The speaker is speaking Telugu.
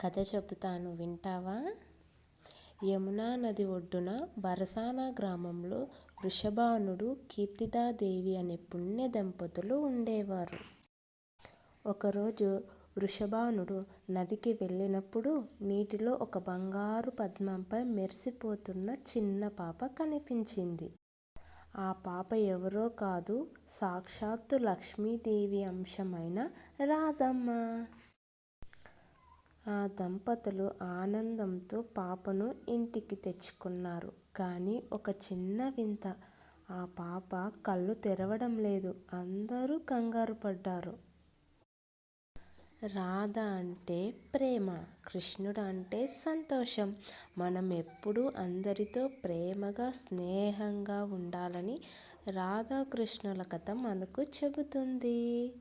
కథ చెబుతాను వింటావా? యమునా నది ఒడ్డున బరసానా గ్రామంలో వృషభానుడు, కీర్తిదాదేవి అనే పుణ్య దంపతులు ఉండేవారు. ఒకరోజు వృషభానుడు నదికి వెళ్ళినప్పుడు నీటిలో ఒక బంగారు పద్మంపై మెరిసిపోతున్న చిన్న పాప కనిపించింది. ఆ పాప ఎవరో కాదు, సాక్షాత్తు లక్ష్మీదేవి అంశమైన రాధమ్మ. ఆ దంపతులు ఆనందంతో పాపను ఇంటికి తెచ్చుకున్నారు. కానీ ఒక చిన్న వింత, ఆ పాప కళ్ళు తెరవడం లేదు. అందరూ కంగారు పడ్డారు. రాధ అంటే ప్రేమ, కృష్ణుడు అంటే సంతోషం. మనం ఎప్పుడూ అందరితో ప్రేమగా, స్నేహంగా ఉండాలని రాధాకృష్ణుల కథ మనకు చెబుతుంది.